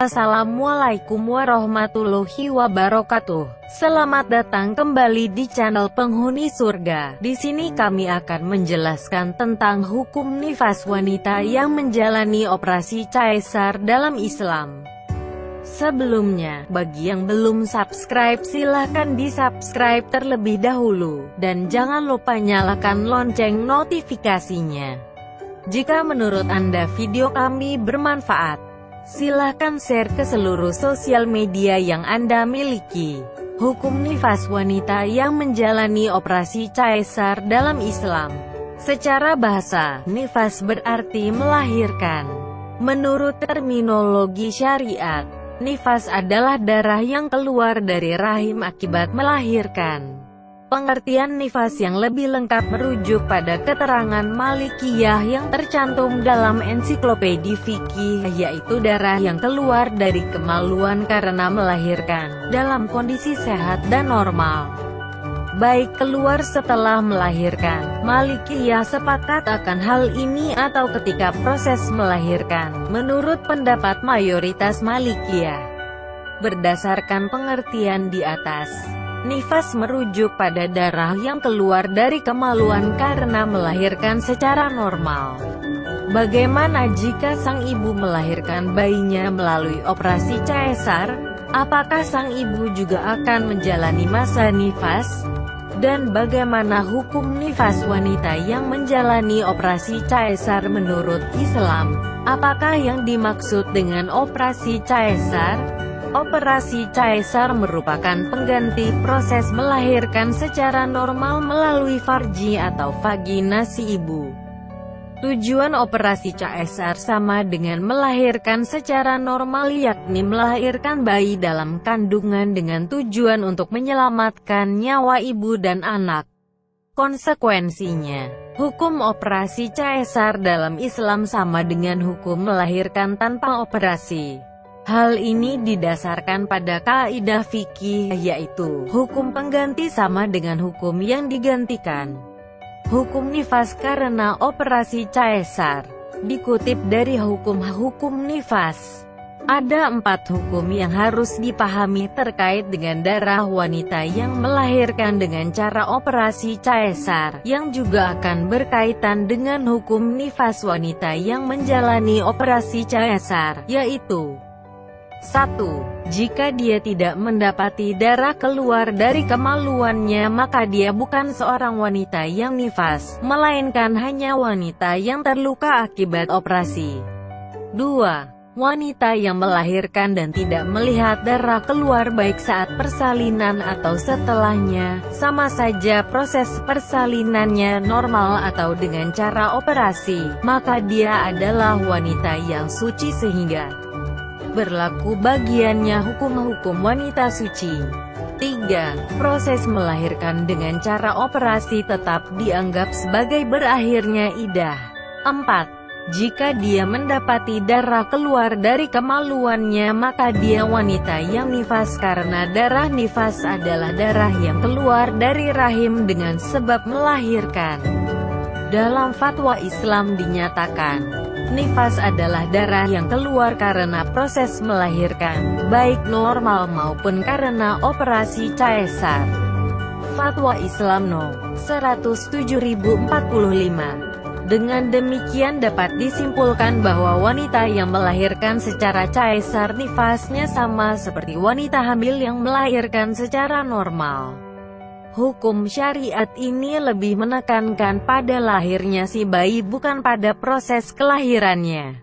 Assalamualaikum warahmatullahi wabarakatuh. Selamat datang kembali di channel Penghuni Surga. Di sini kami akan menjelaskan tentang hukum nifas wanita yang menjalani operasi caesar dalam Islam. Sebelumnya, bagi yang belum subscribe silahkan di-subscribe terlebih dahulu, dan jangan lupa nyalakan lonceng notifikasinya. Jika menurut Anda video kami bermanfaat, silahkan share ke seluruh sosial media yang Anda miliki. Hukum nifas wanita yang menjalani operasi caesar dalam Islam. Secara bahasa, nifas berarti melahirkan. Menurut terminologi syariat, nifas adalah darah yang keluar dari rahim akibat melahirkan. Pengertian nifas yang lebih lengkap merujuk pada keterangan Malikiyah yang tercantum dalam ensiklopedi fikih, yaitu darah yang keluar dari kemaluan karena melahirkan, dalam kondisi sehat dan normal. Baik keluar setelah melahirkan, Malikiyah sepakat akan hal ini atau ketika proses melahirkan, menurut pendapat mayoritas Malikiyah. Berdasarkan pengertian di atas, nifas merujuk pada darah yang keluar dari kemaluan karena melahirkan secara normal. Bagaimana jika sang ibu melahirkan bayinya melalui operasi caesar? Apakah sang ibu juga akan menjalani masa nifas? Dan bagaimana hukum nifas wanita yang menjalani operasi caesar menurut Islam? Apakah yang dimaksud dengan operasi caesar? Operasi caesar merupakan pengganti proses melahirkan secara normal melalui farji atau vagina si ibu. Tujuan operasi caesar sama dengan melahirkan secara normal, yakni melahirkan bayi dalam kandungan dengan tujuan untuk menyelamatkan nyawa ibu dan anak. Konsekuensinya, hukum operasi caesar dalam Islam sama dengan hukum melahirkan tanpa operasi. Hal ini didasarkan pada kaidah fikih, yaitu hukum pengganti sama dengan hukum yang digantikan. Hukum nifas karena operasi caesar dikutip dari hukum nifas. Ada 4 hukum yang harus dipahami terkait dengan darah wanita yang melahirkan dengan cara operasi caesar, yang juga akan berkaitan dengan hukum nifas wanita yang menjalani operasi caesar, yaitu 1. Jika dia tidak mendapati darah keluar dari kemaluannya, maka dia bukan seorang wanita yang nifas, melainkan hanya wanita yang terluka akibat operasi. 2. Wanita yang melahirkan dan tidak melihat darah keluar baik saat persalinan atau setelahnya, sama saja proses persalinannya normal atau dengan cara operasi, maka dia adalah wanita yang suci sehingga berlaku bagiannya hukum-hukum wanita suci. 3. Proses melahirkan dengan cara operasi tetap dianggap sebagai berakhirnya idah. 4. Jika dia mendapati darah keluar dari kemaluannya, maka dia wanita yang nifas karena darah nifas adalah darah yang keluar dari rahim dengan sebab melahirkan. Dalam fatwa Islam dinyatakan, nifas adalah darah yang keluar karena proses melahirkan, baik normal maupun karena operasi caesar. Fatwa Islam No. 107.045. Dengan demikian dapat disimpulkan bahwa wanita yang melahirkan secara caesar nifasnya sama seperti wanita hamil yang melahirkan secara normal. Hukum syariat ini lebih menekankan pada lahirnya si bayi, bukan pada proses kelahirannya.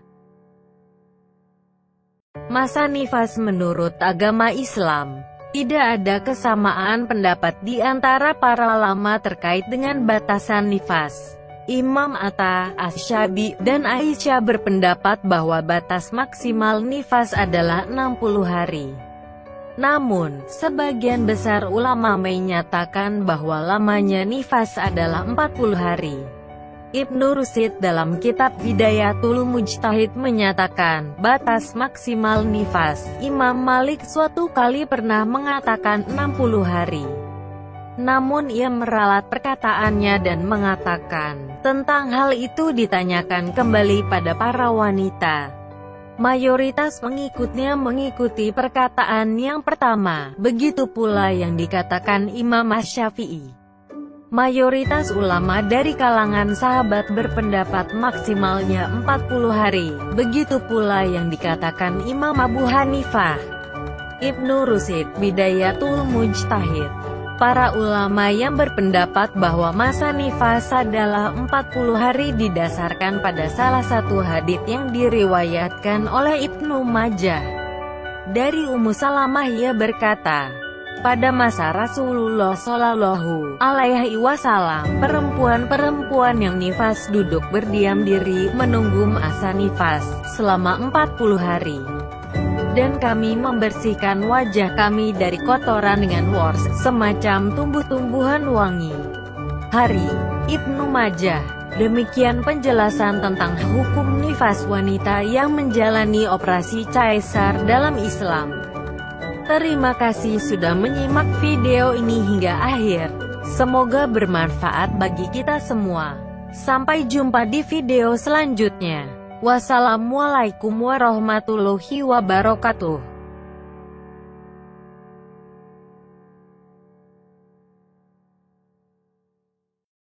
Masa nifas menurut agama Islam. Tidak ada kesamaan pendapat di antara para ulama terkait dengan batasan nifas. Imam Atta, Asy-Syabi', dan Aisyah berpendapat bahwa batas maksimal nifas adalah 60 hari. Namun, sebagian besar ulama menyatakan bahwa lamanya nifas adalah 40 hari. Ibnu Rusyid dalam kitab Bidayatul Mujtahid menyatakan, batas maksimal nifas. Imam Malik suatu kali pernah mengatakan 60 hari. Namun ia meralat perkataannya dan mengatakan, tentang hal itu ditanyakan kembali pada para wanita. Mayoritas pengikutnya mengikuti perkataan yang pertama, begitu pula yang dikatakan Imam Asy-Syafi'i. Mayoritas ulama dari kalangan sahabat berpendapat maksimalnya 40 hari, begitu pula yang dikatakan Imam Abu Hanifah, Ibnu Rusyid, Bidayatul Mujtahid. Para ulama yang berpendapat bahwa masa nifas adalah 40 hari didasarkan pada salah satu hadits yang diriwayatkan oleh Ibnu Majah. Dari Ummu Salamah ia berkata, pada masa Rasulullah Shallallahu Alaihi Wasallam, perempuan-perempuan yang nifas duduk berdiam diri menunggu masa nifas selama 40 hari. Dan kami membersihkan wajah kami dari kotoran dengan wors, semacam tumbuh-tumbuhan wangi. Hari Ibnu Majah. Demikian penjelasan tentang hukum nifas wanita yang menjalani operasi caesar dalam Islam. Terima kasih sudah menyimak video ini hingga akhir. Semoga bermanfaat bagi kita semua. Sampai jumpa di video selanjutnya. Wassalamualaikum warahmatullahi wabarakatuh.